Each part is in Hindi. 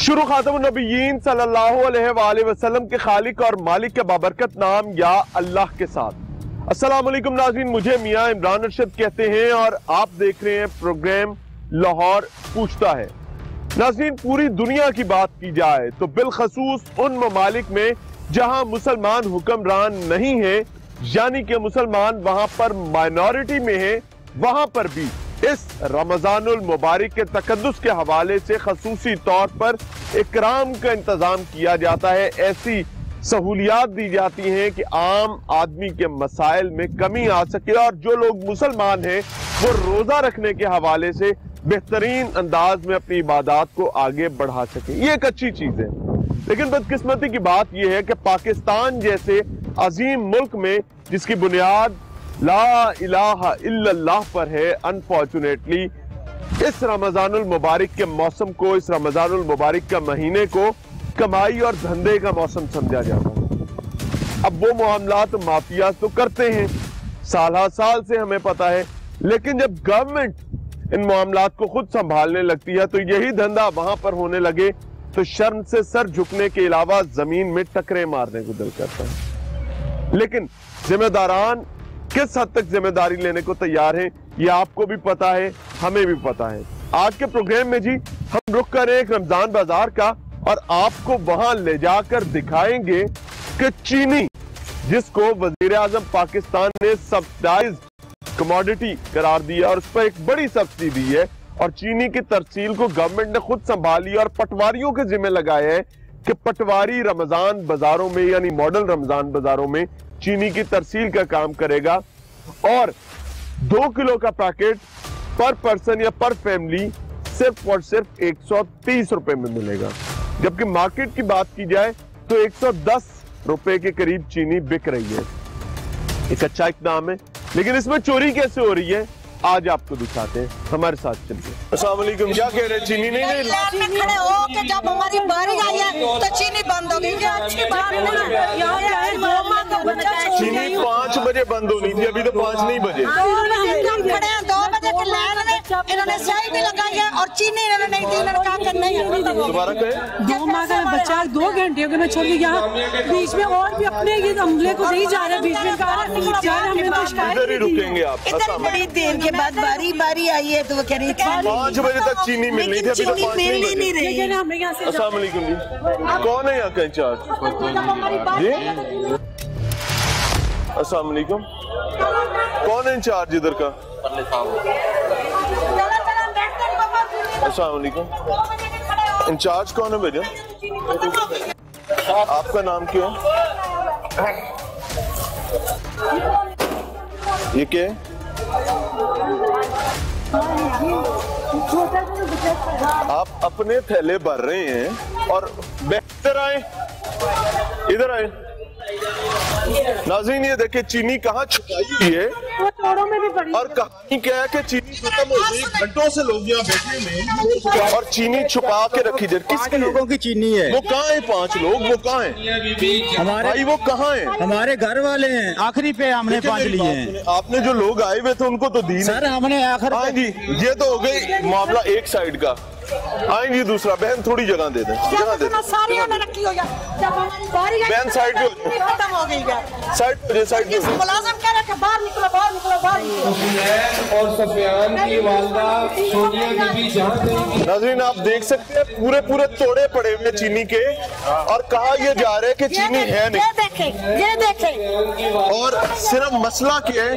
शुरू खातमुन नबिय्यीन सल्लल्लाहु अलैहि वसल्लम के खालिक और मालिक के बाबरकत नाम या अल्लाह के साथ। अस्सलाम वालेकुम नाज़रीन, मुझे मियां इमरान अरशद कहते हैं और आप देख रहे हैं प्रोग्राम लाहौर पूछता है। नाज़रीन, पूरी दुनिया की बात की जाए तो बिलखसूस उन ममालिक में जहां मुसलमान हुक्मरान नहीं है, यानी कि मुसलमान वहां पर माइनॉरिटी में है, वहां पर भी इस रमजानुल मुबारक के तकद्दुस के हवाले से खसूसी तौर पर इकराम का इंतजाम किया जाता है। ऐसी सहूलियात दी जाती हैं कि आम आदमी के मसाइल में कमी आ सके और जो लोग मुसलमान हैं वो रोजा रखने के हवाले से बेहतरीन अंदाज में अपनी इबादत को आगे बढ़ा सके। ये एक अच्छी चीज है, लेकिन बदकिस्मती की बात यह है कि पाकिस्तान जैसे अजीम मुल्क में जिसकी बुनियाद ला इलाहा इल्लल्लाह पर है, अनफॉर्चुनेटली इस रमजानुल मुबारक के मौसम को, इस रमजानुल मुबारक का महीने को कमाई और धंधे का मौसम समझा जाता है। अब वो मामलात माफिया तो करते हैं, साल साल से हमें पता है, लेकिन जब गवर्नमेंट इन मामलात को खुद संभालने लगती है तो यही धंधा वहां पर होने लगे तो शर्म से सर झुकने के अलावा जमीन में टकरे मारने को दिल करता है। लेकिन जिम्मेदारान किस हद तक जिम्मेदारी लेने को तैयार है ये आपको भी पता है, हमें भी पता है। आज के प्रोग्राम में जी हम रुक कर एक रमजान बाजार का और आपको वहां ले जाकर दिखाएंगे कि चीनी, जिसको वजीर आजम पाकिस्तान ने सब्सिडाइज कमोडिटी करार दिया और उस पर एक बड़ी सब्सिडी दी है और चीनी की तरसील को गवर्नमेंट ने खुद संभाली और पटवारियों के जिम्मे लगाया है कि पटवारी रमजान बाजारों में यानी मॉडल रमजान बाजारों में चीनी की तरसील का काम करेगा और 2 किलो का पैकेट पर पर्सन या पर फैमिली सिर्फ और सिर्फ 130 रुपए में मिलेगा, जबकि मार्केट की बात की जाए तो 110 रुपए के करीब चीनी बिक रही है। एक अच्छा इकदाम है, लेकिन इसमें चोरी कैसे हो रही है आज आपको दिखाते हैं, हमारे साथ चलिए। अस्सलाम वालेकुम, क्या कह रहे हैं? चीनी नहीं दे में खड़े हो के जब हमारी बारी आई है तो चीनी बंद हो गई। अच्छी बात नहीं, चीनी 5 बजे बंद होनी थी, अभी तो 5 नहीं बजे। हम खड़े हैं 2 बजे की लाइन में, इन्होंने सही भी लगाई है और चीनी इन्होंने नहीं दी। इन्होंने कहा कि नहीं, दोबारा कहें। 2 माह का बच्चा 2 घंटे के मैं छोड़ के यहाँ बीच में और भी अपने ये अमले को नहीं जा रहे, बीच में इधर ही रुकेंगे आप। बड़ी देर के बाद बारी आई है तो वो कह रही 5 बजे तक चीनी मिलनी थी, अभी तो 5 नहीं रही है। अस्सलाम वालेकुम जी, कौन है यहाँ का इंचार्ज जी? अस्सलाम वालेकुम, कौन है इंचार्ज इधर का? अस्सलाम वालेकुम, इंचार्ज कौन है भैया? आपका नाम क्या है? ये क्या है? आप अपने थैले भर रहे हैं और बेहतर आए, इधर आए। नाज़रीन, ये देखिए चीनी कहाँ छुपाई हुई है और कहानी क्या है कि चीनी खत्म हो गई, घंटों से लोग यहाँ बैठे हैं और चीनी छुपा के रखी जाए। किसके लोगों की चीनी है? वो कहाँ है? 5 लोग, वो कहाँ है हमारे भाई? वो कहाँ है? हमारे घर वाले हैं, आखिरी पे हमने 5 लिए हैं। आपने जो लोग आए हुए थे उनको तो दी सर, हमने आखिर। हाँ जी, ये तो हो गई मामला एक साइड का। आएंगी दूसरा, बहन थोड़ी जगह दे दें, जगह दे दें। बहन साइड पे खत्म हो गई है, साइड पे, साइड पे। मुलाजिम कह रहे थे बाहर निकलो, बाहर निकलो, बाहर। और सफियान की वालदा सोनिया बीबी जहां। नाज़रीन, आप देख सकते हैं पूरे पूरे तोड़े पड़े हुए चीनी के और कहा यह जा रहा है कि चीनी है नहीं। ये देखें और सिर्फ मसला क्या है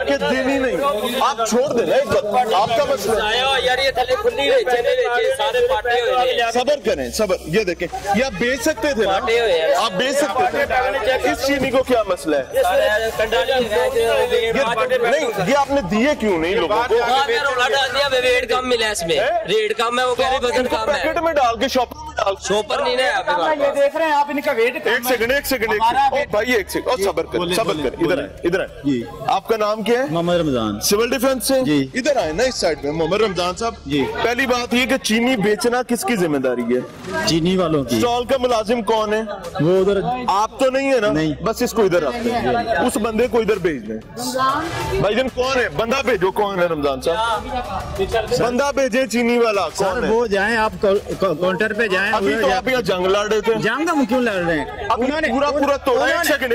कि देनी नहीं। आप छोड़ देना एक बार, आपका मसला यार, ये थले खुली हुई सारे पाटे हुए। सबर करें, सबर। ये देखें, ये आप बेच सकते थे ना, आप बेच सकते थे। इस चीनी को क्या मसला है? नहीं, ये आपने दिए क्यों नहीं लोगों को? रेट कम मिला इसमें, रेट कम है, वो कह रहे वजन कम है। पैकेट में डाल के शॉपर में डाल, शॉपर नहीं है आपके ये देख रहे हैं आप, इनका वेट। एक सेकंड भाई, एक सेकंड और सबर कर, सबर कर। इधर आए जी। आपका नाम क्या है? मोहम्मद रमजान, सिविल डिफेंस से जी। इधर आए ना, इस साइड में। मोहम्मद रमजान साहब जी, पहली बात ये कि चीनी बेचना किसकी जिम्मेदारी है? चीनी वालों की। स्टॉल का मुलाजिम कौन है? वो उधर। आप तो नहीं है ना? नहीं। बस इसको इधर रखते हैं, उस बंदे को इधर भेज दें। भाईजान कौन है? बंदा भेजो, कौन है रमजान साहब? बंदा भेजे चीनी वाला, कौन है? वो जाएं आप काउंटर पे जाएं। अभी तो आप यहाँ जंग लड़ रहे थे। जंग हम क्यों लड़ रहे हैं? उन्होंने पूरा तोड़ा। एक सेकंड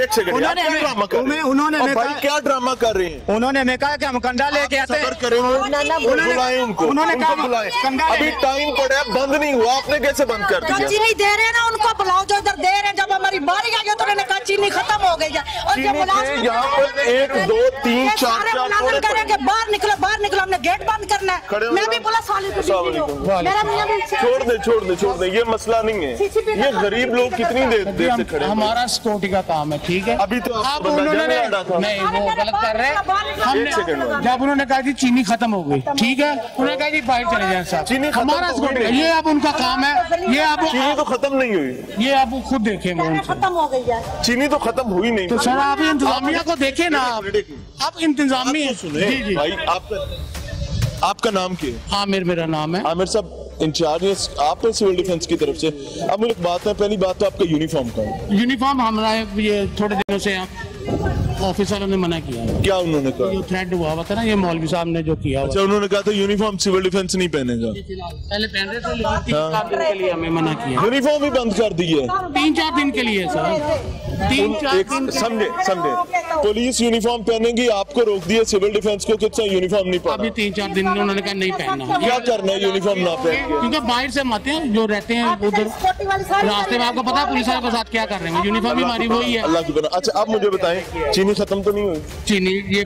भाई, क्या ड्रामा कर रहे हैं? उन्होंने हमें कहा कि हम कंडा लेके आते हैं। बुलाए उनको, उन्होंने कहा बुलाए। कंडा अभी टाइम पड़ा है, बंद नहीं हुआ, आपने कैसे बंद कर दिया? चीनी दे रहे हैं ना, उनको बुलाओ जो इधर दे रहे हैं। जब हमारी बारी आई तो उन्होंने कहा चीनी खत्म हो गई है। और चीनी थे यहाँ पर 1 2 3 4 बाहर निकलो, हमने गेट बंद करना है। मैं भी पुलिस वाले को छोड़ दे, ये मसला नहीं है। ये गरीब लोग कितनी देर से खड़े? हमारा सिक्योरिटी का काम है, ठीक है। अभी तो अब उन्होंने नहीं, वो गलत कर रहे हैं। जब उन्होंने कहा कि चीनी खत्म हो गई, ठीक है, उन्होंने कहा कि बाहर चले जाए साहब। चीनी हमारा सिक्योरिटी, ये अब उनका काम है। ये अब चीनी तो खत्म नहीं हुई, ये आप खुद देखेंगे उनसे। खत्म हो गई है। चीनी तो खत्म हुई नहीं। तो सर आप इंतजामिया को देखें ना, आप इंतजामिया। जी जी भाई, आपका नाम क्या है? आमिर मेरा नाम है। आमिर साहब इंचार्ज है आप सिविल डिफेंस की तरफ से। अब मुझे बात है, पहली बात तो आपका यूनिफॉर्म का है। यूनिफॉर्म हमारा ये थोड़े दिनों से ऑफिसरों ने मना किया। क्या उन्होंने कहा? ये थ्रेट हुआ था ना, ये मौलवी साहब ने जो किया। अच्छा, उन्होंने कहा था यूनिफॉर्म सिविल डिफेंस नहीं पहनेगा। पहले पहन रहे थे, लेकिन 3-4 दिन के लिए हमें मना किया। यूनिफॉर्म ही बंद कर दी है 3-4 दिन के लिए सर। 3-4 दिन। समझे पुलिस यूनिफॉर्म पहनेगी, आपको रोक दिया सिविल डिफेंस को कितना यूनिफॉर्म नहीं पहना। अभी 3-4 दिन उन्होंने कहा नहीं पहनना। क्या करना है यूनिफॉर्म ना पहन के? क्योंकि बाहर से आते हैं जो रहते हैं उधर रास्ते में, आपको पता है पुलिस वालों के साथ क्या कर रहे हैं। यूनिफॉर्म भी हमारी वही है। अल्लाह की बना। अच्छा, आप मुझे बताएं, चीनी खत्म तो नहीं हुई? चीनी ये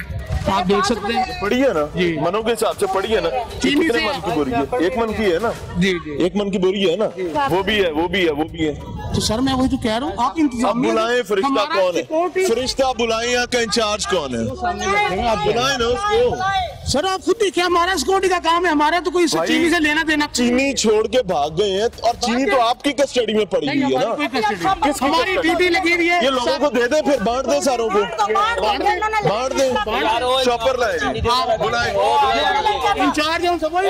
आप देख सकते हैं, पड़ी है ना जी। मनों के हिसाब से पड़ी है ना? चीनी कितने से मन की बोरी है? 1 मन की है ना? जी जी। 1 मन की बोरी है ना? वो भी है। तो सर मैं वही तो कह रहा हूँ, आप इंतजाम बुलाएं, फरिश्ता कौन है? फरिश्ता बुलाएं, यहाँ का इंचार्ज कौन है? आप बुलाएं ना उसको। सर आप खुद देखिए, हमारा सिक्योरिटी का काम है, हमारा तो कोई चीनी से लेना देना। चीनी छोड़ के भाग गए हैं और चीनी तो आपकी कस्टडी में पड़ी हुई है ना? हमारी ड्यूटी लगी हुई है। ये लोगों को दे दे, फिर बांट दे सारों को, बांट दे। शॉपर लाए, बुलाएं इंचार्ज है उनसे वही।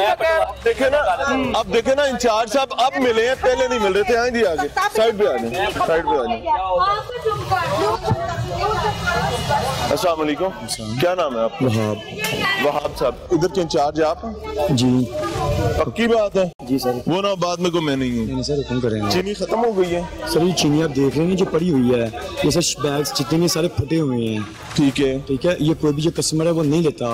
देखे ना, अब देखे ना इंचार्ज साहब अब मिले हैं, पहले नहीं मिल रहे थे। आए जी आगे, साइड पे आ जाए, साइड पे आ जाए। अस्सलाम वालेकुम, क्या नाम है आपका? वहाब साहब, इधर के इंचार्ज आप? जी पक्की बात है? जी सर। वो ना बाद में को मैं नहीं हूँ। सर हुक्म करेंगे। चीनी खत्म हो गई है सर। ये चीनी आप देख रहे हैं जो पड़ी हुई है, ये सर बैग्स जितने भी सारे फटे हुए हैं। ठीक है। ये कोई भी जो कस्टमर है वो नहीं लेता।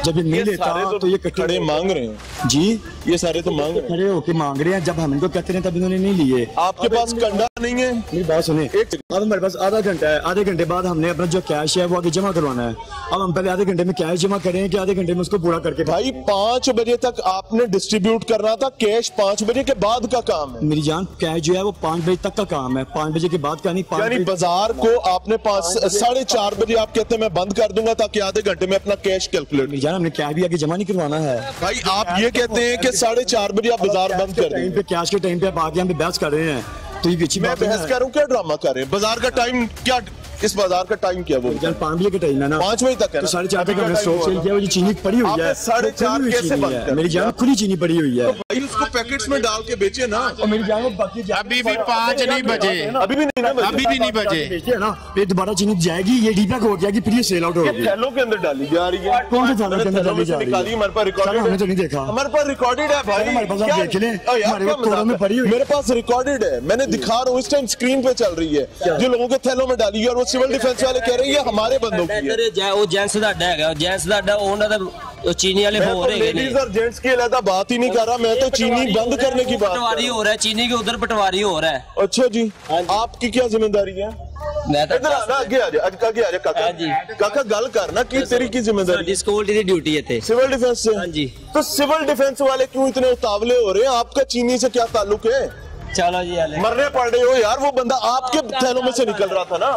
जब ये नहीं लेता तो ये खड़े मांग रहे हैं जी। ये सारे तो मांग रहे हैं, खड़े होके मांग रहे हैं। जब हम इनको कहते हैं तब इन्होंने नहीं लिए। आपके पास कंडा नहीं है? मेरी बात सुने, अब हमारे पास आधा घंटा है। आधे घंटे बाद हमने अपना जो कैश है वो आगे जमा करवाना है। अब हम पहले आधे घंटे में कैश जमा करें कि आधे घंटे में उसको पूरा करके? भाई 5 बजे तक आपने डिस्ट्रीब्यूट करना था कैश, 5 बजे के बाद का काम है। मेरी जान, कैश जो है वो 5 बजे तक का काम है, 5 बजे के बाद का नहीं। यानी बाजार को आपने 4:30 बजे आप कहते हैं मैं बंद कर दूंगा ताकि आधे घंटे में अपना कैश कैलकुलेट। मेरी जान, हमने कैश भी आगे जमा नहीं करवाना है। भाई आप ये कहते हैं कि 4:30 बजे आप बाजार बंद कर दें। कैश के टाइम पे आप आगे हम बहस कर रहे हैं, तो ये अच्छी मैं बहस कर रहा हूँ, क्या ड्रामा कर रहे हैं? बाजार का टाइम क्या, इस बाजार का टाइम क्या? वो 5 बजे का टाइम है ना? 5 बजे तक है। तो 4:30 तक हमने स्टॉक सेल किया। वो जो चीनी पड़ी हुई है 4:30 कैसे बंद कर? मेरी जान, खुली चीनी पड़ी हुई है। भाई उसको पैकेट्स में डाल के बेचे ना। और मेरी जान, वो बाकी अभी भी 5 नहीं बजे, अभी भी नहीं बजे बेचते हैं ना। फिर दोबारा चीनी जाएगी, ये डीपैक हो जाएगी, फिर ये सेल आउट होगी। थैलों के अंदर डाली जा रही है। कौन से थैलों के अंदर डाली जा रही है? हमारे पास रिकॉर्डेड, हमने तो नहीं देखा। हमारे पास रिकॉर्डेड है भाई। हमारे पास आप देख लें, हमारे पास थोड़ा में पड़ी हुई। मेरे पास रिकॉर्डेड है, मैंने दिखा रहा हूँ, इस टाइम स्क्रीन पे चल रही है जो लोगों के थैलों में डाली है। और वो सिविल डिफेंस वाले कह रहे हैं ये हमारे बंदों की है। वो जेंट्स दा है, जेंट्स दा ਉਹਨਾਂ ਦਾ चीनी वाले हो रहे हैं। लेडीज और जेंट्स की अलग बात ही नहीं कर रहा, मैं तो चीनी बंद करने की बात। पटवारी हो रहा है, चीनी के उधर पटवारी हो रहा है। अच्छा जी, आपकी क्या जिम्मेदारी है? मैं तो इधर आना, आगे आ जा, आगे आ जा काका। हाँ जी। काका गल करना कि तेरी की जिम्मेदारी? सिक्योरिटी की ड्यूटी है थे सिविल डिफेंस से। हाँ जी। तो सिविल डिफेंस वाले क्यों इतने उतावले हो रहे हैं? आपका चीनी से क्या ताल्लुक है? चलो जी, मरने पड़ रहे हो यार। वो बंदा आपके थैलों में से निकल रहा था ना।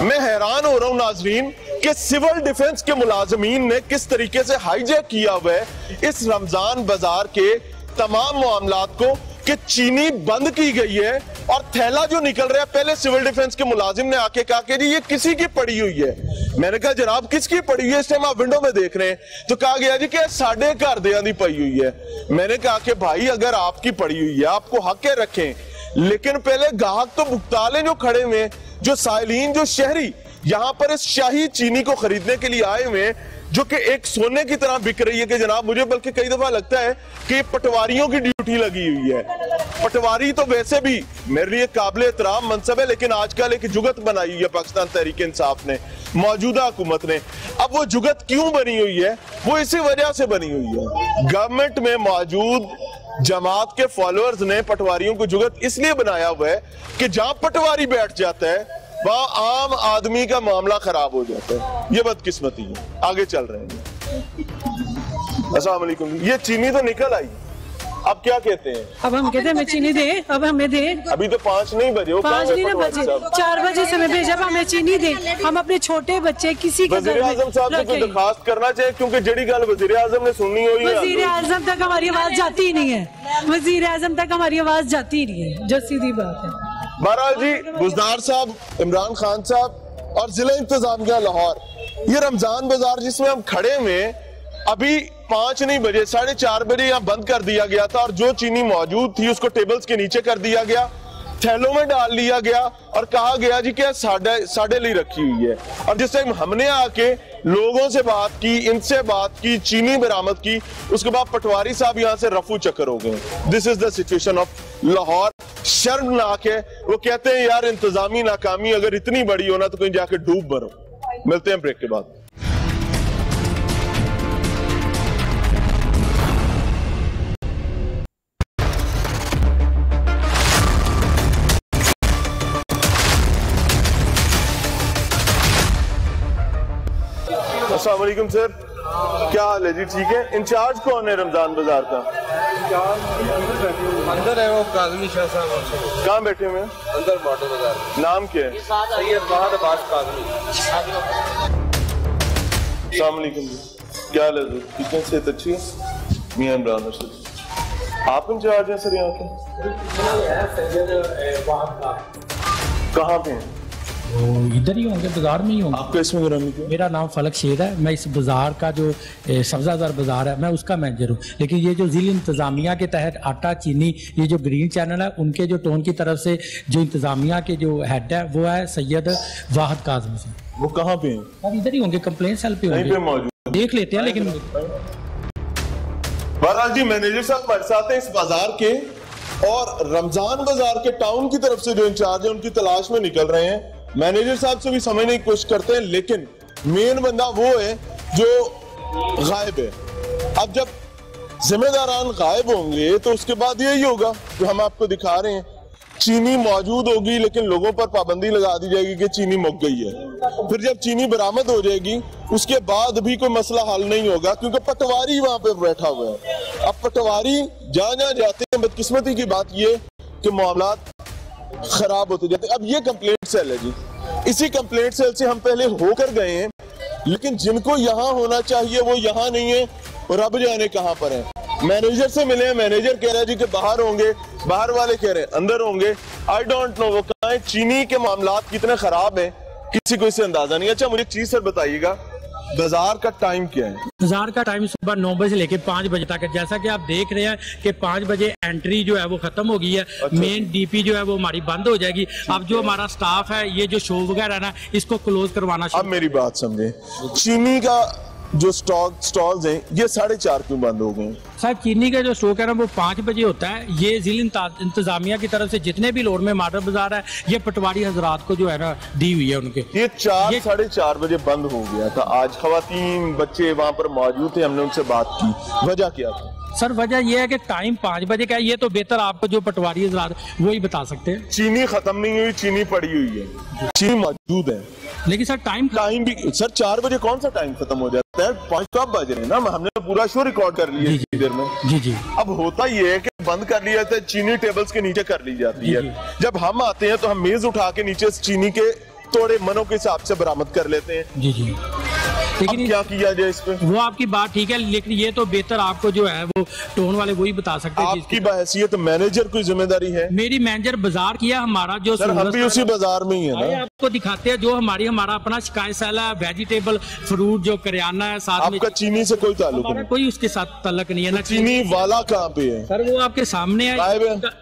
मैं हैरान हो रहा हूं नाजरीन कि सिविल डिफेंस के मुलाजमीन ने किस तरीके से हाईजैक किया हुआ है इस रमजान बाजार के तमाम मामलात को कि चीनी बंद की गई है और थैला जो निकल रहा है। पहले सिविल डिफेंस के मुलाजिम ने आके कहा कि जी ये किसी की पड़ी हुई है। मैंने कहा जनाब किसकी पड़ी हुई है? इस टाइम आप विंडो में देख रहे हैं तो कहा गया जी कि साढ़े घर दिया दी पड़ी हुई है। मैंने कहा कि भाई अगर आपकी पड़ी हुई है आपको हक है रखें, लेकिन पहले गाहक तो भुगता लें जो खड़े हुए, जो साइलीन, जो शहरी यहां पर इस शाही चीनी को खरीदने के लिए आए हुए हैं जो कि एक सोने की तरह बिक रही है कि जनाब, मुझे बल्कि कई दफा लगता है कि पटवारियों की ड्यूटी लगी हुई है। पटवारी तो वैसे भी मेरे लिए काबिल एहतराम मनसब है, लेकिन आजकल एक जुगत बनाई हुई है पाकिस्तान तहरीक इंसाफ ने, मौजूदा हुकूमत ने। अब वो जुगत क्यों बनी हुई है? वो इसी वजह से बनी हुई है, गवर्नमेंट में मौजूद जमात के फॉलोअर्स ने पटवारियों को जुगत इसलिए बनाया हुआ है कि जहां पटवारी बैठ जाता है वहां आम आदमी का मामला खराब हो जाता है। ये बदकिस्मती है। आगे चल रहे हैं। अस्सलाम वालेकुम। ये चीनी तो निकल आई, अब क्या कहते हैं? अब हम कहते हैं हमें चीनी दे, अब हमें दे। अभी तो 5 नहीं बजे, 5 नहीं बजे, 4 बजे से हमें भेजा, हमें चीनी दे। हम अपने छोटे बच्चे किसी के वज़ीर आज़म साहब से कोई दरखास्त करना चाहिए, क्योंकि जड़ी गल वज़ीर आज़म ने सुननी हुई है। वज़ीर आज़म तक हमारी आवाज जाती ही नहीं है, वज़ीर आज़म तक हमारी आवाज जाती ही नहीं है, जो सीधी बात है। बहरहाल जी, बुज़दार साहब, इमरान खान साहब और जिला इंतजामिया लाहौर, ये रमजान बाजार जिसमें हम खड़े हुए, अभी 5 नहीं बजे, 4:30 बजे यहाँ बंद कर दिया गया था और जो चीनी मौजूद थी उसको टेबल्स के नीचे कर दिया गया, थैलों में डाल लिया गया और कहा गया जी कि साढ़े लिए रखी हुई है। और जिस टाइम हमने आके लोगों से बात की, इनसे बात की, चीनी बरामद की, उसके बाद पटवारी साहब यहाँ से रफू चक्कर हो गए। This is the situation of Lahore. शर्मनाक है। वो कहते हैं यार इंतजामी नाकामी अगर इतनी बड़ी हो ना तो कहीं जाके डूब मरो। मिलते हैं ब्रेक के बाद। अस्सलाम वालेकुम सर, क्या हाल है जी? ठीक है। इंचार्ज कौन है रमजान बाजार का? अंदर है वो काज़मी शाह साहब। कहाँ बैठे हुए हैं? अंदर बाटो बाजार। नाम क्या है? सैयद फहद अब्बास काज़मी। अस्सलाम वालेकुम जी, क्या हाल है? ठीक है, सेहत अच्छी है? मियां इमरान अर्शद, आप इंचार्ज हैं सर यहाँ के? कहाँ पे हैं? वो इधर ही होंगे, बाजार में ही होंगे। आपका इसमें गिरामी क्या? मेरा नाम फलक शेर है। मैं इस बाजार का जो सब्जादार बाजार है, मैं उसका मैनेजर हूँ। लेकिन ये जो जिला इंतजामिया के तहत आटा चीनी, ये जो ग्रीन चैनल है, उनके जो टोन की तरफ से जो इंतजामिया के जो हेड है वो है सैयद वाहिद काज़मी से। वो कहाँ पे हैं? अब इधर ही होंगे, कंप्लेंट सेल पे होंगे, मौजूद देख लेते हैं। लेकिन बहरहाल जी, मैनेजर साहब हमारे साथ हैं इस बाजार के, और रमजान बाजार के टाउन की तरफ से जो इंचार्ज है उनकी तलाश में निकल रहे हैं। मैनेजर साहब से भी समझने की कोशिश करते हैं, लेकिन मेन बंदा वो है जो गायब है। अब जब जिम्मेदारान गायब होंगे तो उसके बाद यही होगा जो हम आपको दिखा रहे हैं। चीनी मौजूद होगी लेकिन लोगों पर पाबंदी लगा दी जाएगी कि चीनी मुक गई है। फिर जब चीनी बरामद हो जाएगी उसके बाद भी कोई मसला हल नहीं होगा, क्योंकि पटवारी वहां पे बैठा हुआ है। अब पटवारी जहाँ जाते हैं, बदकिस्मती की बात ये कि मामला खराब होते जाते। अब ये कंप्लेंट सेल है जी, इसी कंप्लेंट सेल से हम पहले होकर गए हैं, लेकिन जिनको यहाँ होना चाहिए वो यहाँ नहीं है और रब जाने कहाँ पर है। मैनेजर से मिले हैं, मैनेजर कह रहा है जी कि बाहर होंगे, बाहर वाले कह रहे हैं अंदर होंगे। आई डोंट नो वो कहाँ है। चीनी के मामलात कितने खराब हैं किसी को इससे अंदाजा नहीं। अच्छा, मुझे एक चीज सर बताइएगा, बाजार का टाइम क्या है? बाजार का टाइम सुबह 9 बजे से लेकर 5 बजे तक है। जैसा कि आप देख रहे हैं कि 5 बजे एंट्री जो है वो खत्म हो गई है। मेन डीपी जो है वो हमारी बंद हो जाएगी। अब जो हमारा स्टाफ है, ये जो शो वगैरह है ना, इसको क्लोज करवाना। अब मेरी बात समझे, चीनी का जो स्टॉल्स हैं ये 4:30 क्यों बंद हो गए? सर, चीनी का जो स्टॉक है ना वो 5 बजे होता है। ये जिला इंतजामिया की तरफ से जितने भी लोड में मॉडल बाजार है, ये पटवारी हजरात को जो है ना दी हुई है उनके। ये 4-4:30 बजे बंद हो गया था। आज खवातीन बच्चे वहां पर मौजूद थे, हमने उनसे बात की, वजह क्या था? सर, वजह यह है कि टाइम 5 बजे का है। ये तो बेहतर आपको जो पटवारी हजरात वो ही बता सकते हैं। चीनी खत्म नहीं हुई, चीनी पड़ी हुई है, चीनी मौजूद है। लेकिन सर टाइम भी सर 4 बजे कौन सा टाइम खत्म हो जाता है? 5 कब बज रहे हैं ना, हमने पूरा शो रिकॉर्ड कर लिया इतनी देर में। जी। अब होता ये है कि बंद कर लिया जाता है, चीनी टेबल्स के नीचे कर ली जाती है। जब हम आते हैं तो हम मेज उठा के नीचे चीनी के थोड़े मनों के हिसाब से बरामद कर लेते हैं। जी। लेकिन क्या किया जाए इस पे? वो आपकी बात ठीक है, लेकिन ये तो बेहतर आपको जो है वो टोन वाले वही बता सकते हैं। आपकी बहैसियत मैनेजर की जिम्मेदारी है। मेरी मैनेजर बाजार किया हमारा जो सर, हम भी उसी बाजार में ही है ना। आपको दिखाते हैं जो हमारा अपना शिकायत सेल है, वेजिटेबल फ्रूट जो करियाना है, साथ में आपका चीनी से कोई ताल्लुक नहीं? कोई उसके साथ ताल्लुक नहीं है ना। चीनी वाला कहाँ पे है? सर, वो आपके सामने है,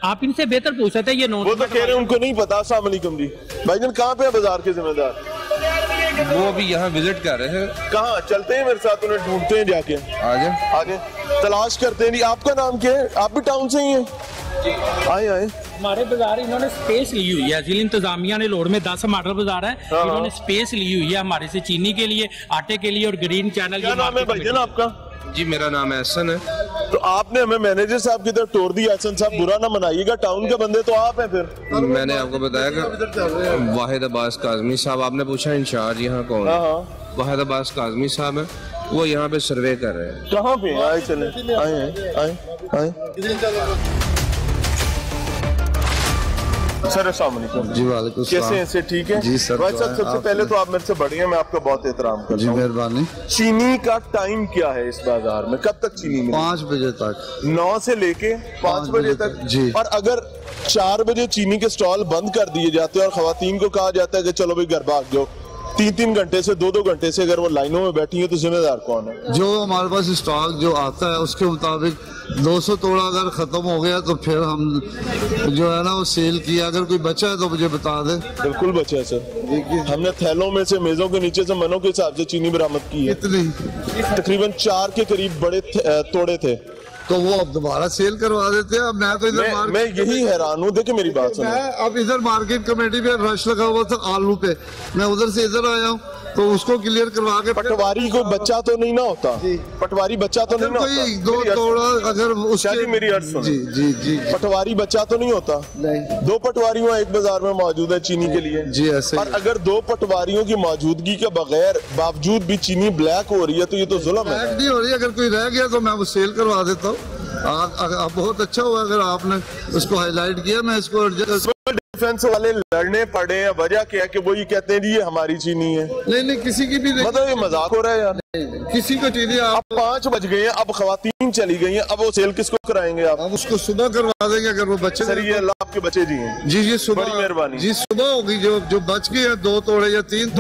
आप इनसे बेहतर पूछ सकते हैं। ये वो तो कह रहे हैं उनको नहीं पता। अस्सलाम वालेकुम जी, भाईजान कहाँ पे है बाजार के जिम्मेदार? वो अभी यहाँ विजिट कर रहे हैं। कहाँ चलते हैं मेरे साथ, उन्हें ढूंढते हैं जाके। आगे आगे तलाश करते हैं। आपका नाम क्या है? आप भी टाउन से ही हैं? आए हमारे बाजार इन्होंने स्पेस ली हुई है, जिला इंतजामिया ने लोड में 10 मॉडल बाजार है, इन्होंने स्पेस ली हुई है हमारे से चीनी के लिए, आटे के लिए और ग्रीन चैनल। क्या नाम है भाईजान आपका? जी मेरा नाम एहसन है। तो आपने हमें मैनेजर साहब की तरफ तोड़ दिया। एहसन साहब बुरा ना मनाइएगा, टाउन के बंदे तो आप हैं। फिर मैंने आपको बताया कि वाहिद अब्बास काजमी साहब, आपने पूछा इंचार्ज यहाँ कौन है? वाहिद अब्बास काजमी साहब है, वो यहाँ पे सर्वे कर रहे हैं। कहाँ पे? आए चले, आए। सर अस्सलाम वालेकुम। जी वालेकुम सलाम। कैसे हैं? से ठीक है जी सर। भाई साहब सबसे पहले तो आप मेरे से बड़ी हैं, मैं आपका बहुत एहतराम करता हूं। जी मेहरबानी। चीनी का टाइम क्या है इस बाजार में? कब तक चीनी मिलेगी? 5 बजे तक। 9 से लेके 5 बजे तक जी। और अगर 4 बजे चीनी के स्टॉल बंद कर दिए जाते हैं और खवातीन को कहा जाता है कि चलो भाई घर भाग जाओ, 3-3 घंटे से 2-2 घंटे से अगर वो लाइनों में बैठी है तो जिम्मेदार कौन है? जो हमारे पास स्टॉक जो आता है उसके मुताबिक 200 तोड़ा अगर खत्म हो गया तो फिर हम जो है ना वो सेल किया। अगर कोई बचा है तो मुझे बता दे। बिल्कुल बचा है सर। हमने थैलों में से, मेजों के नीचे से मनों के हिसाब से चीनी बरामद की है। कितनी? तकरीबन 4 के करीब बड़े तोड़े थे। तो वो अब दोबारा सेल करवा देते हैं। अब मैं तो इधर मैं यही हैरान हूँ। देखिए मेरी बात सुनो, अब इधर मार्केट कमेटी पे रश लगा हुआ था आलू पे, मैं उधर से इधर आया हूँ तो उसको क्लियर करवा के। पटवारी को बच्चा तो नहीं ना होता? पटवारी बच्चा तो नहीं ना होता? कोई 2 तोड़ा अगर उसके मेरी अर्ज सुनो। जी जी जी। पटवारी बच्चा तो नहीं होता? नहीं। 2 पटवारी वहाँ एक बाजार में मौजूद है चीनी के लिए। जी ऐसे। और अगर 2 पटवारियों की मौजूदगी के बगैर बावजूद भी चीनी ब्लैक हो रही है तो ये तो जुल्म है। नहीं हो रही। अगर कोई रह गया तो मैं वो सेल करवा देता हूँ। बहुत अच्छा हुआ अगर आपने उसको हाईलाइट किया। मैं इसको डिफेंस वाले लड़ने पड़े हैं, वजह क्या है कि वो ये कहते हैं जी ये हमारी चीनी है। नहीं किसी की भी नहीं। मतलब ये मजाक हो रहा है यार। किसी को चीनी अब 5 बज गए हैं, अब खवातीन चली गई हैं, अब वो सेल किसको कराएंगे आप? अब उसको सुबह करवा देंगे अगर वो बच्चे। सर ये अल्लाह आपके बच्चे जी हैं। जी सुबह। बड़ी मेहरबानी। जी सुबह होगी जो बच गए 2 तोड़े या 3 तोड़े।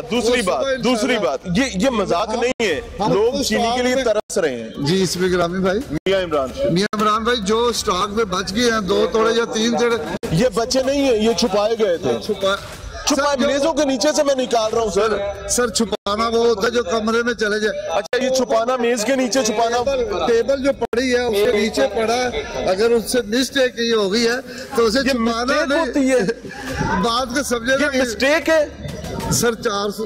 दूसरी बात ये मजाक नहीं है। लोग चीनी के लिए तरस रहे हैं। जी इसमें ग्रामी भाई मियां इमरान भाई जो स्टॉक में बच गए हैं 2 तोड़े या 3 तोड़े, ये बचे नहीं है, ये छुपाए गए थे। छुपा मेजों के नीचे से मैं निकाल रहा हूँ सर। छुपाना वो होता है जो कमरे में चले जाए। अच्छा ये छुपाना मेज के नीचे छुपाना? टेबल जो पड़ी है उसके नीचे पड़ा है, अगर उससे मिस्टेक ये हो गई है तो उसे छुपाना नहीं है। बात को समझे। मिस्टेक है सर।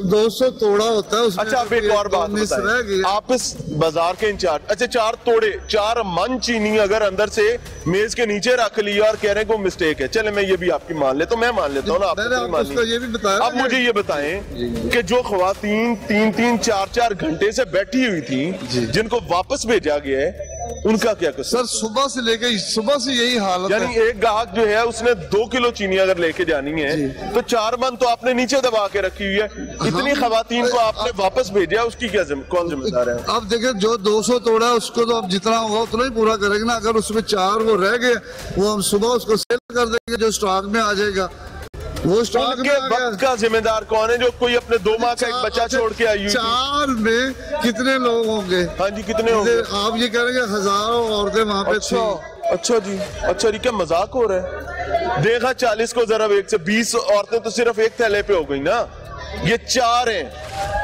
200 तोड़ा होता है उसमें। अच्छा अब एक और बात बताएं, आप इस बाजार के इंचार्ज। अच्छा 4 तोड़े 4 मन चीनी अगर अंदर से मेज के नीचे रख लिया और कह रहे हैं को मिस्टेक है, चले मैं ये भी आपकी मान लेता हूँ, मैं मान लेता हूँ ना। आपको ये भी बताया। अब मुझे ये बताएं कि जो खवातीन 3-3 4-4 घंटे से बैठी हुई थी जिनको वापस भेजा गया है उनका क्या कसूर? सर सुबह से यही हालत यानी एक गाहक जो है उसने 2 किलो चीनी अगर लेके जानी है तो 4 मन तो आपने नीचे दबा के रखी हुई है। इतनी खवातीन को आपने वापस भेजा, उसकी क्या कौन जिम्मेदार है? अब देखिए जो 200 तोड़ा है उसको तो अब जितना होगा उतना ही पूरा करेंगे ना। अगर उसमें 4 वो रह गए वो हम सुबह उसको सेल कर देंगे, जो स्टॉक में आ जाएगा वो स्टॉक के वक्त का जिम्मेदार कौन है? जो कोई अपने 2 माह का एक बच्चा छोड़ के आई? 4 में कितने लोग होंगे? हाँ जी कितने होंगे? आप ये कह रहे हैं हजारों औरतें वहाँ पे थी। अच्छा जी। अच्छा क्या मजाक हो रहा है? देखा 40 को जरा 1 से 20 औरतें तो सिर्फ एक थैले पे हो गई ना। ये 4 हैं।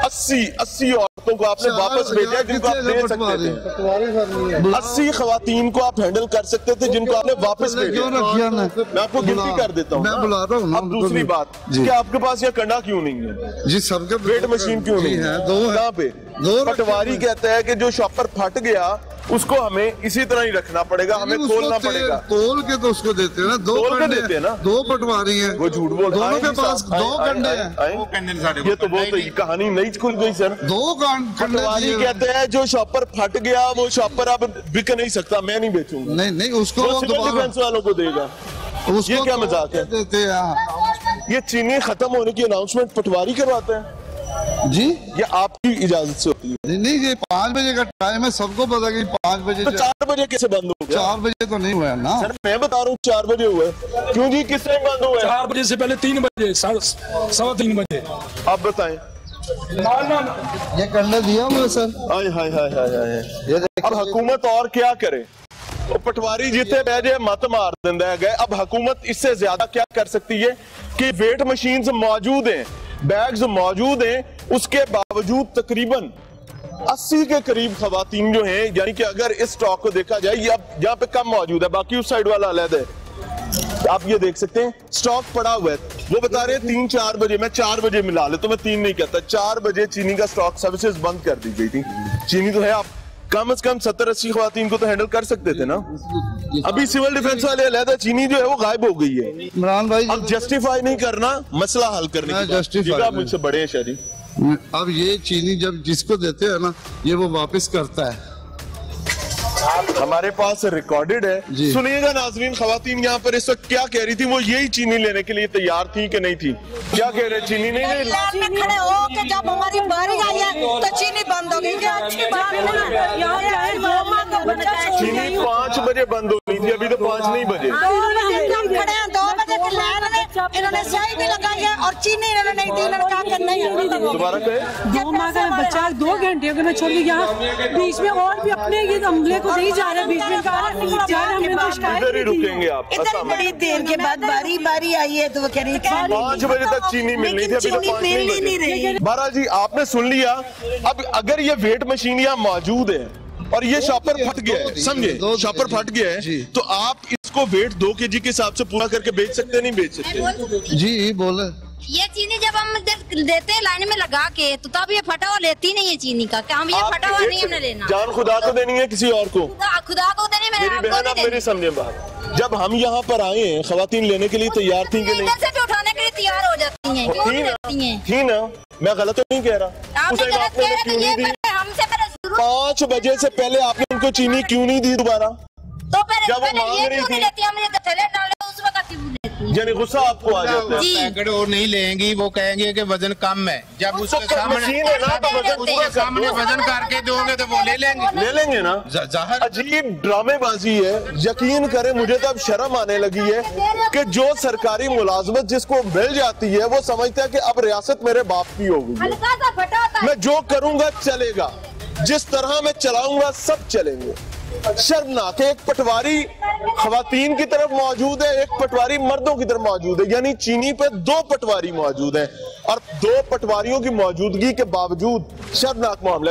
80 औरतों को आपने वापस भेजा जिनको आप दे सकते थे। 80 खवातीन को आप हैंडल कर सकते थे जिनको आपने वापस भेजा। मैं आपको गिनती कर देता हूँ। मैं बुला रहा हूँ। अब दूसरी बात कि आपके पास ये कंडा क्यों नहीं है? जी सबके वेट मशीन क्यों नहीं है? 2 कहाँ पे? पटवारी कहता है कि जो शॉपर फट गया उसको हमें इसी तरह ही रखना पड़ेगा, हमें खोलना पड़ेगा। तोल के तो उसको देते हैं ना। 2 देते हैं ना। 2 पटवारी हैं। वो झूठ बोल। दोनों के पास 2 कंडे हैं। ये तो बहुत कहानी नहीं खुल गई सर। 2 पटवारी कहते हैं जो शॉपर फट गया वो शॉपर अब बिक नहीं सकता, मैं नहीं बेचूंगा। नहीं उसको डिफेंस वालों को देगा। ये क्या मजाक है? देते हैं। ये चीनी खत्म होने की अनाउंसमेंट पटवारी करवाते हैं जी। ये आपकी इजाजत से होती है? नहीं ये 5 बजे का टाइम है, सबको पता कि 5 बजे। तो 4 बजे कैसे बंद हो गया? 4 बजे तो नहीं हुआ ना सर। मैं बता रहा हूँ 4 बजे हुआ है। क्यों जी किस टाइम बंद हुआ है? 4 बजे से पहले 3 बजे 3:15 बजे। आप बताएं। ये करने दिया हुआ सर। हाय। अब हुकूमत और क्या करे? पटवारी जितने बह जाए मत मार देंदा है। अब हुकूमत इससे ज्यादा क्या कर सकती है कि वेट मशीन मौजूद हैं, बैग्स मौजूद हैं, उसके बावजूद तकरीबन 80 के करीब खवातीन जो हैं, यानी कि अगर इस स्टॉक को देखा जाए ये अब यहाँ पे कम मौजूद है, बाकी उस साइड वाला अलग है। आप ये देख सकते हैं स्टॉक पड़ा हुआ है। वो बता रहे हैं 3-4 बजे, मैं 4 बजे मिला ले तो मैं 3 नहीं कहता, 4 बजे चीनी का स्टॉक सर्विसेज बंद कर दी गई थी। चीनी तो है, आप कम से कम 70-80 खवातीन को तो हैंडल कर सकते थे ना। अभी सिविल डिफेंस वाले अलग, चीनी जो है वो गायब हो गई है। इमरान भाई अब जस्टिफाई नहीं करना, मसला हल करने की जस्टिफाई, आप मुझसे बड़े हैं शादी। अब ये चीनी जब जिसको देते हैं ना, ये वो वापस करता है। हमारे पास रिकॉर्डेड है, सुनिएगा नाजरीन। खवातीन यहाँ पर इस वक्त क्या कह रही थी, वो यही चीनी लेने के लिए तैयार थी कि नहीं थी? क्या कह रहे? चीनी नहीं ले खड़े हो के जब हमारी बारी आई है तो चीनी बंद हो गई। अच्छी बात है ना, चीनी 5 बजे बंद हो गई थी, अभी तो 5 नहीं बजे। खड़े हैं 2 बजे की लाइन में, इन्होंने स्याही भी लगाई है और चीनी इन्होंने नहीं दी। इन्होंने कहा कि नहीं, दोबारा कहे 2 माह का बच्चा 2 घंटे अगर मैं छोड़ के यहाँ बीच में और भी अपने ये अमले को नहीं जा रहे, बीच में इधर ही रुकेंगे आप। इतनी बड़ी देर के बाद बारी आई है तो वो कह रही 5 बजे तक चीनी मिल रही थी, अभी तो 5 नहीं बजे। बहरहाल जी आपने सुन लिया। अब अगर ये वेट मशीन यहाँ मौजूद है और ये शॉपर फट गया है, समझे, शॉपर फट गया है, तो आप इसको वेट 2 kg के हिसाब से पूरा करके बेच सकते नहीं बेच सकते? जी बोले ये चीनी जब हम देते हैं लाइन में लगा के तो तब ये फटा हुआ लेती नहीं है चीनी का, क्या हम ये फटा हुआ नहीं हमने लेना। जान खुदा को देनी है किसी और को? खुदा को देनी, मेरी बहन आप मेरी समझे बात। जब हम यहाँ पर आए हैं खवातीन लेने के लिए तैयार थी कि नहीं? से उठाने के लिए तैयार हो जाती हैं, थी ना? मैं गलत तो नहीं कह रहा? 5 बजे से पहले आपने उनको चीनी क्यों नहीं दी दोबारा? तो जब वो मांग रही थी यानी गुस्सा आपको आ जाता है? पैकेट और नहीं लेंगी, वो कहेंगे कि वजन कम है। जब उसके सामने वजन करके दोगे तो वो ले लेंगे ना। अजीब ड्रामेबाजी है, यकीन करें मुझे तो अब शर्म आने लगी है कि जो सरकारी मुलाजमत जिसको मिल जाती है वो समझता है कि अब रियासत मेरे बाप की होगी, मैं जो करूंगा चलेगा, जिस तरह मैं चलाऊंगा सब चलेंगे। शर्मनाक है। एक पटवारी खवातीन की तरफ मौजूद है, एक पटवारी मर्दों की तरफ मौजूद है, यानी चीनी पे 2 पटवारी मौजूद हैं और 2 पटवारियों की मौजूदगी के बावजूद शर्मनाक मामला।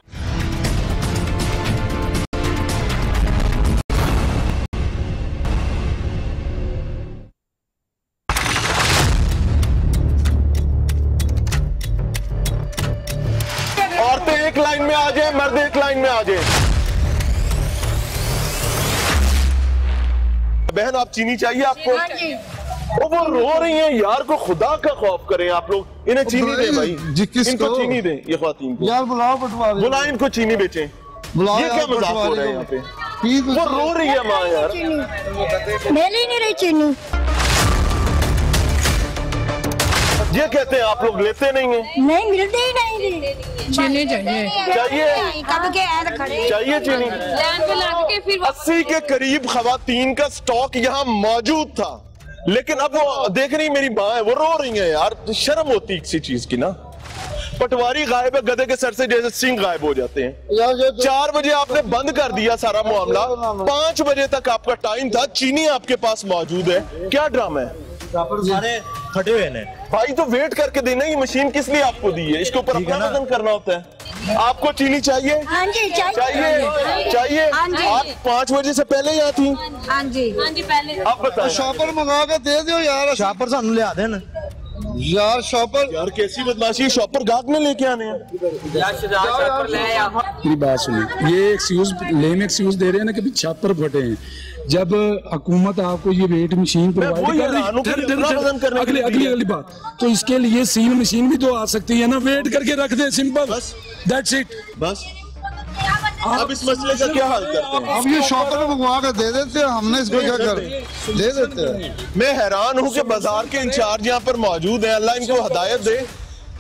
औरतें एक लाइन में आ जाए, मर्द एक लाइन में आ जाए। बहन आप चीनी चाहिए आपको? वो रो रही हैं यार, को खुदा का खौफ करें आप लोग, इन्हें चीनी दें भाई, इनको चीनी दें, ये ख्वातीन को यार बुलाओ पटवारी, बुलाओ इनको चीनी बेचें। ये क्या मजाक हो रहा है यहाँ पे? वो रो रही है माँ यार, मिल ही नहीं रही चीनी। ये कहते हैं आप लोग लेते नहीं है? नहीं मिलती ही नहीं। चीनी चाहिए चाहिए चीनी। 80 के करीब खवातीन का स्टॉक यहाँ मौजूद था, लेकिन अब वो देख रही मेरी माँ है, वो रो रही है यार, शर्म होती किसी चीज की ना। पटवारी गायब है, गधे के सर से जैसे सिंह गायब हो जाते हैं। 4 बजे आपने बंद कर दिया सारा मामला, 5 बजे तक आपका टाइम था, चीनी आपके पास मौजूद है, क्या ड्रामा है? सारे फटे हुए हैं भाई, तो वेट करके देना, ये मशीन किस लिए आपको दी है? इसके ऊपर अपना वजन करना होता है। आपको चीनी चाहिए? हाँ जी चाहिए। आप 5 बजे से पहले ही आती? हाँ जी पहले। आप बताओ। शॉपर मंगा के दे दो यार, शॉपर सानू ले आते हैं यार। शॉपर यार कैसी बदमाशी, शॉपर गाहक ने लेके आने हैं। मेरी बात सुनिए, ये एक्सक्यूज लेम एक्सक्यूज दे रहे हैं ना कि शॉपर फटे हैं। जब हुकूमत आपको ये वेट मशीन प्रोवाइड कर रही है, अगली बात तो इसके लिए सील मशीन भी तो आ सकती है ना, वेट करके रख दे, सिंपल, दैट्स इट बस। अब इस मसले का क्या हल करते हैं? अब ये शॉपर मंगवा के दे देते हैं, हमने इसको क्या कर दे देते हैं। मैं हैरान हूँ कि बाजार के इंचार्ज यहाँ पर मौजूद हैं, अल्लाह इनको हिदायत दे।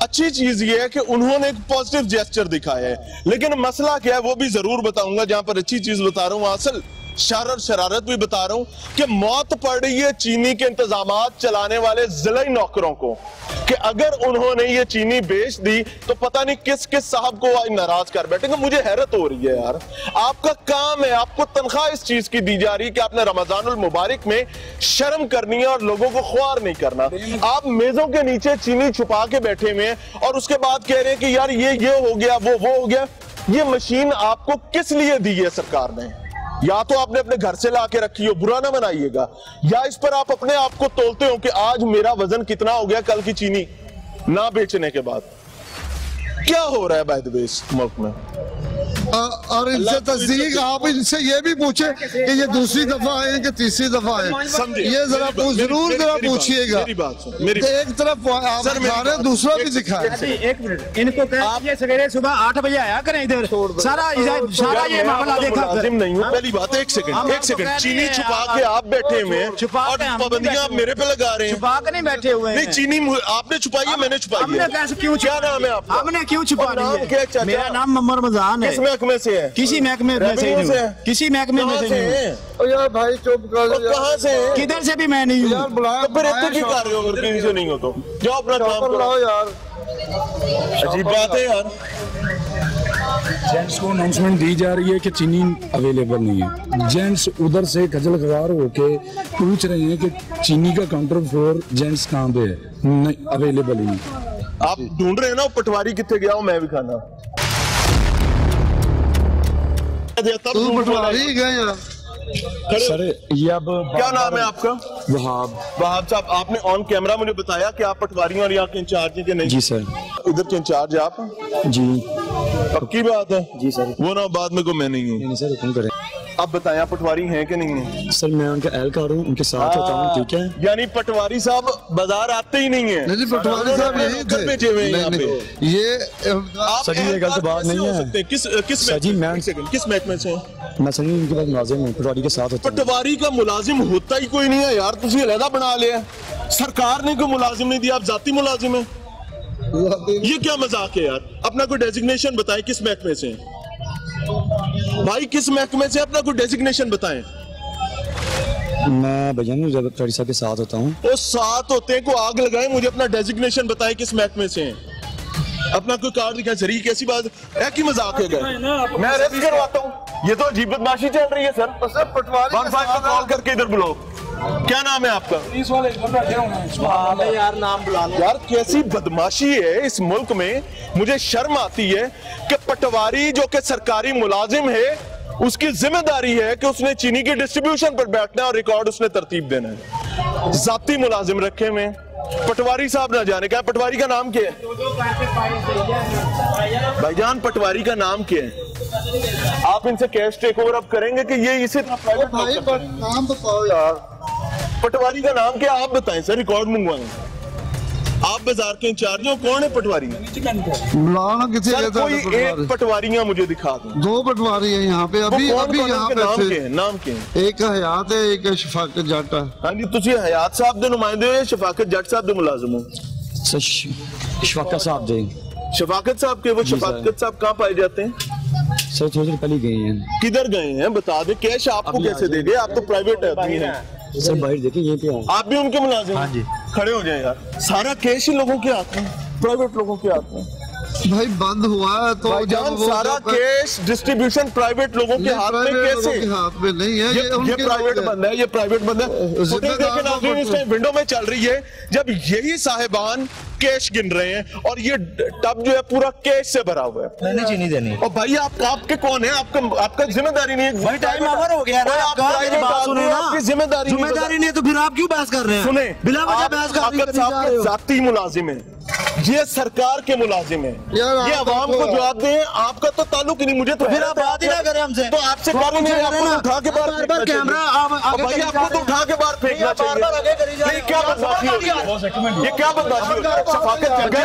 अच्छी चीज ये है कि उन्होंने एक पॉजिटिव जेस्चर दिखाया है, लेकिन मसला क्या है वो भी जरूर बताऊंगा। जहाँ पर अच्छी चीज बता रहा हूँ, असल शरारत भी बता रहा हूं कि मौत पड़ रही है चीनी के इंतजामात चलाने वाले जिला नौकरों को। कि अगर उन्होंने ये चीनी बेच दी तो पता नहीं किस किस साहब को आज नाराज कर बैठेंगे। मुझे हैरत हो रही है यार, आपका काम है, आपको तनख्वाह इस चीज की दी जा रही है कि आपने रमजानुल मुबारक में शर्म करनी है और लोगों को ख्वार नहीं करना। आप मेजों के नीचे चीनी छुपा के बैठे हुए हैं और उसके बाद कह रहे हैं कि यार ये हो गया, वो हो गया। ये मशीन आपको किस लिए दी है सरकार ने? या तो आपने अपने घर से ला के रखी हो, बुरा ना बनाइएगा, या इस पर आप अपने आप को तोलते हो कि आज मेरा वजन कितना हो गया कल की चीनी ना बेचने के बाद। क्या हो रहा है बाय द वे इस मुल्क में? और इनसे तस्दीक आप इनसे ये भी पूछे कि ये दूसरी दफा आए कि तीसरी दफा आए, ये जरा जरूर जरा पूछिएगा। एक तरफ आप दिखा रहे हैं, दूसरा भी दिखाए। एक मिनट, इनको कहें सवेरे सुबह 8 बजे आया करें इधर, सारा ये मामला देखा। नहीं हूँ, पहली बात है, एक सेकंड, चीनी छुपा के आप बैठे हुए हैं और पाबंदियां आप मेरे पे लगा रहे हैं। छुपा के नहीं बैठे हुए हैं। नहीं, चीनी आपने छुपाई है, मैंने छुपाई है। क्या नाम है आपका? हमने क्यों छुपानी है? मेरा नाम मोहम्मद रमजान है। किस महकमे से है? किसी महकमे में से नहीं, किसी महकमे में से नहीं। यार भाई चुप कर, कहाँ से है? किधर से भी मैं नहीं हूँ। तो फिर इतने की कर रहे हो अगर कहीं से नहीं हो तो जाओ अपना काम करो यार। अजीब बात है यार। जेंट्स को अनाउंसमेंट दी जा रही है कि चीनी अवेलेबल नहीं है। जेंट्स उधर से खजल खवार होके पूछ रहे हैं कि चीनी का काउंटर फ्लोर जेंट्स कहाँ पे है? नहीं, अवेलेबल ही नहीं। आप ढूंढ रहे हैं ना पटवारी कितने गया हूँ मैं भी खाना। पटवारी गए सर, ये अब क्या नाम है आपका? वहाब साहब, आपने ऑन कैमरा मुझे बताया कि आप पटवारी और यहाँ के इंचार्ज हैं कि नहीं? जी सर। इधर के इंचार्ज है आप? जी। पक्की बात है? जी सर। वो ना बाद में को मैं नहीं हूँ। नहीं सर, हुक्म करें। आप बताएं, आप पटवारी हैं कि नहीं है? सर मैं उनका एहलकार हूँ, उनके साथ होता हूँ। ठीक है, यानी पटवारी साहब बाजार आते ही नहीं है? नहीं, पटवारी साहब यही थे। ये सर ये गलत बात नहीं है। किस महकमे से? मैं सर उनके पास मुलाजिम हूँ, पटवारी के साथ होता हूँ। पटवारी का मुलाजिम होता ही कोई नहीं है यार, तुझे अलहदा बना लिया। सरकार ने कोई मुलाजिम नहीं दिया, आप जाती मुलाजिम है। ये क्या मजाक है यार? अपना कोई डेजिग्नेशन बताएं, किस महकमे से भाई? किस महकमे से? अपना कोई डेजिग्नेशन बताएं। मैं भैया पटवारी साहब के साथ होता हूँ। वो साथ होते हैं को आग लगाए, मुझे अपना डेजिग्नेशन बताएं किस महकमे से हैं। अपना कोई कार्ड दिखाएं। सर कैसी बात है कि मजाक है? मैं अरेस्ट करवाता हूँ, ये तो अजीब बदमाशी चल रही है सर। पटवारी 15 को कॉल करके इधर बुलाओ। क्या नाम है आपका? यार नाम बुला लो यार, कैसी बदमाशी है इस मुल्क में। मुझे शर्म आती है कि पटवारी जो कि सरकारी मुलाजिम है, उसकी जिम्मेदारी है कि उसने चीनी की डिस्ट्रीब्यूशन पर बैठना है और रिकॉर्ड उसने तरतीब देना है। जाती मुलाजिम रखे हुए पटवारी साहब ना जाने क्या। पटवारी का नाम क्या है भाईजान? पटवारी का नाम क्या है? आप इनसे कैश टेक ओवर अप करेंगे कि ये इसे नाम बताओ यार। पटवारी का नाम क्या? आप बताएं सर, रिकॉर्ड मंगवाएं। आप बाजार के इंचार्ज हो, कौन है पटवारी? कोई एक पटवारियां मुझे दिखा दो। 2 पटवारी है यहाँ पे अभी यहाँ पे। नाम के एक हयात है, एक शफाकत जट है। हाँ जी, तुझे हयात साहब दे नुमाइंदे हो या शफाकत जट साहब दे मुलाजिम हो? शफाकत साहब दे। शफाकत साहब के? वो शफाकत साहब कहाँ पाए जाते हैं? सर थोड़ी देर पहले गए हैं। किधर गए हैं बता दे। कैश आपको कैसे दे गए? आप तो प्राइवेट आदमी हैं। सर बाहर देखिए, ये पे आप भी उनके मुलाजिम? हाँ जी। खड़े हो जाए यार, सारा कैश ही लोगों के हाथ में, प्राइवेट लोगों के हाथ में। भाई बंद हुआ है तो सारा कैश डिस्ट्रीब्यूशन प्राइवेट लोगों के हाथ में कैसे? हाथ में नहीं है, ये प्राइवेट बंद है, ये प्राइवेट बंद है। इस टाइम विंडो में चल रही है जब यही साहिबान कैश गिन रहे हैं और ये टब जो है पूरा कैश से भरा हुआ है। नहीं चीनी देनी। और भाई आपके कौन है? आपका जिम्मेदारी नहीं है भाई, टाइम ओवर हो गया ना। आपकी जिम्मेदारी नहीं है तो फिर आप क्यों बहस कर रहे हैं? सुने, बिना वजह बहस कर रहे हैं। जाती मुलाजिम है, ये सरकार के मुलाजिम है, ये आवाम को जवाब दें। आपका तो ताल्लुक ही नहीं। मुझे तो फिर आप बात ही ना करें हमसे। तो आपसे उठा के बाहर कैमरा भाई आपको तो उठा के बाहर फेंकना चाहिए। क्या बदमाशी हो रही है? ये क्या बदमाशी हो रही है? शफाकत कर रहे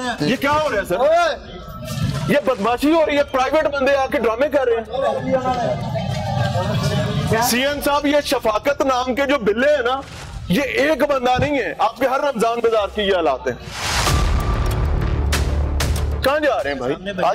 हैं। ये क्या हो रहा है सर? ये बदमाशी हो रही है। प्राइवेट बंदे आके ड्रामे कर रहे हैं। सीएम साहब, ये शफाकत नाम के जो बिल्ले हैं ना, ये एक बंदा नहीं है, आपके हर रमजान बाजार की ये हालात है। कहाँ जा रहे हैं भाई?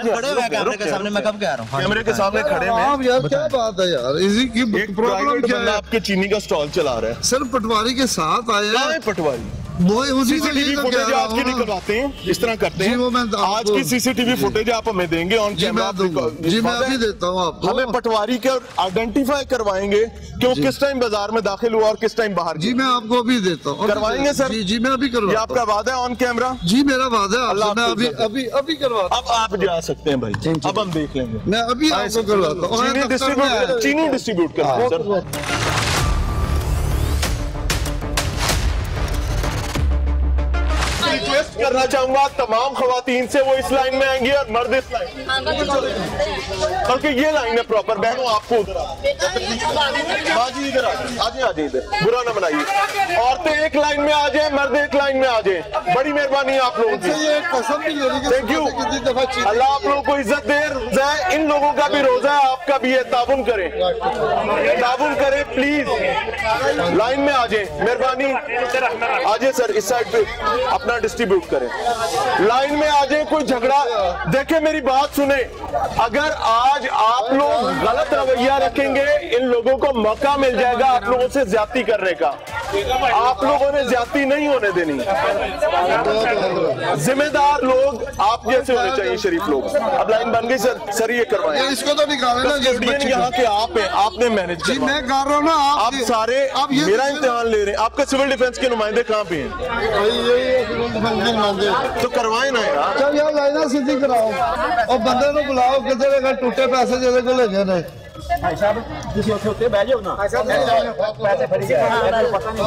खड़े हुए कैमरे के सामने। मैं कब कह रहा हूँ कैमरे के सामने खड़े हैं यार? क्या बात है यार? इसी की प्रॉब्लम क्या है? आपके चीनी का स्टॉल चला रहा है। सर पटवारी के साथ आए हैं। पटवारी सीसीटीवी फुटेज आज की निकलवाते हैं, इस तरह करते हैं। आज की सीसीटीवी फुटेज आप हमें देंगे ऑन कैमरा? जी मैं अभी देता हूँ आपको। हमें पटवारी का आइडेंटिफाई करवाएंगे कि वो किस टाइम बाजार में दाखिल हुआ और किस टाइम बाहर। जी मैं आपको अभी देता हूँ। करवाएंगे सर? जी मैं अभी करवा। आपका वादा है ऑन कैमरा? जी मेरा वादा है। अभी करवा। अब आप जा सकते हैं भाई, अब हम देख लेंगे। मैं अभी आपको करवाता हूँ। चीनी डिस्ट्रीब्यूट करना सर। रिक्वेस्ट करना चाहूंगा तमाम खवातीन से, वो इस लाइन में आएंगी और मर्द इस लाइन, बल्कि ये लाइन है प्रॉपर। बहनों आपको उधर बाजी इधर आजे इधर, बुरा ना बनाइए। औरतें एक लाइन में आ जाए, मर्द एक लाइन में आ जाए। बड़ी मेहरबानी आप लोगों की, थैंक यू। अल्लाह आप लोगों को इज्जत दे। इन लोगों का भी रोजा है, आपका भी है। ताबुन करें, ताबुन करें प्लीज। लाइन में आ जाए, मेहरबानी आ जाए सर, इस साइड पे अपना डिस्ट्रीब्यूट करें। लाइन में आ जाए, कोई झगड़ा। देखें मेरी बात सुने, अगर आज आप लोग गलत रवैया रखेंगे, इन लोगों को मौका मिल जाएगा आप लोगों से ज्यादती करने का। आप लोगों ने ज्यादती नहीं होने देनी। जिम्मेदार लोग आप जैसे होने चाहिए, शरीफ लोग। अब लाइन बन गई सर, सर ये करवाएं। इसको तो निकालना। यहाँ के आप हैं, आपने मैनेज जी मैं कर रहा हूँ ना। आप सारे मेरा इम्तिहान ले रहे हैं। आपका सिविल डिफेंस के नुमाइंदे कहाँ पे हैं? तो करवाए ना यार। चल यार लाइना सीधी कराओ और बंदे को बुलाओ। कितने टूटे पैसे जेदे को ले गए।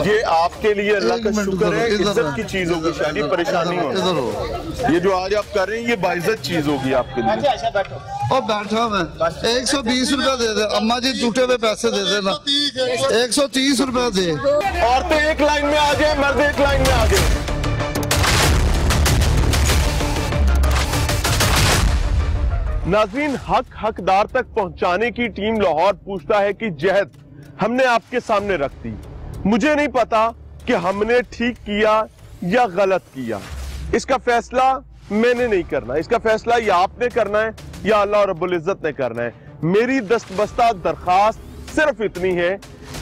ये आपके लिए अल्लाह का शुक्र है, इज्जत की चीज होगी, शायद परेशानी हो। ये जो आज आप कर रहे हैं ये बाइज्जत चीज होगी आपके लिए। और बैठा मैं 120 रुपया दे दे। अम्मा जी टूटे हुए पैसे दे देना। 130 रुपया दे। औरतें एक लाइन में आ जाए, मर्द एक लाइन में आ जाए। नाज़रीन, हक हकदार तक पहुंचाने की टीम लाहौर पूछता है कि जहद हमने आपके सामने रख दी। मुझे नहीं पता कि हमने ठीक किया या गलत किया। इसका फैसला मैंने नहीं करना, इसका फैसला या आपने करना है या अल्लाह रब्बुल इज्जत ने करना है। मेरी दस्तबस्ता दरखास्त सिर्फ इतनी है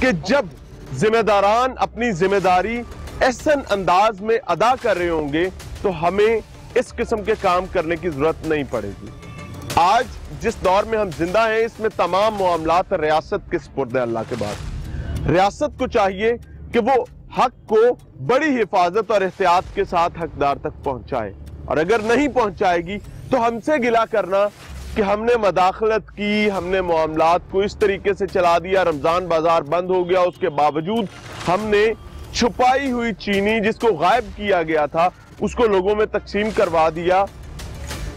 कि जब जिम्मेदारान अपनी जिम्मेदारी एहसन अंदाज में अदा कर रहे होंगे तो हमें इस किस्म के काम करने की जरूरत नहीं पड़ेगी। आज जिस दौर में हम जिंदा हैं, इसमें तमाम मामलात रियासत के सुपुर्द है अल्लाह के बाद। रियासत को चाहिए कि वो हक को बड़ी हिफाजत और एहतियात के साथ हकदार तक पहुंचाए, और अगर नहीं पहुंचाएगी तो हमसे गिला करना कि हमने मदाखलत की, हमने मामलात को इस तरीके से चला दिया, रमजान बाजार बंद हो गया, उसके बावजूद हमने छुपाई हुई चीनी जिसको गायब किया गया था उसको लोगों में तकसीम करवा दिया।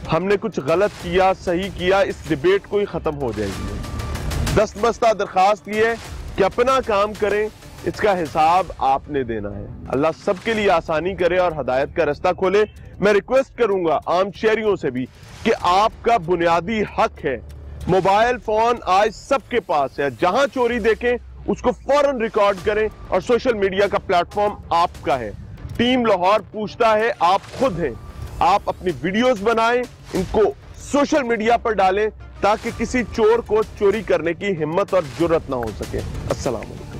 हमने कुछ गलत किया, सही किया, इस डिबेट को ही खत्म हो जाएगी। दस्तबस्ता दरखास्त ये कि अपना काम करें, इसका हिसाब आपने देना है। अल्लाह सबके लिए आसानी करे और हदायत का रास्ता खोले। मैं रिक्वेस्ट करूंगा आम शहरियों से भी कि आपका बुनियादी हक है, मोबाइल फोन आज सबके पास है, जहां चोरी देखें उसको फौरन रिकॉर्ड करें, और सोशल मीडिया का प्लेटफॉर्म आपका है। टीम लाहौर पूछता है, आप खुद हैं, आप अपनी वीडियोस बनाएं, इनको सोशल मीडिया पर डालें ताकि किसी चोर को चोरी करने की हिम्मत और जुर्रत ना हो सके। अस्सलाम वालेकुम।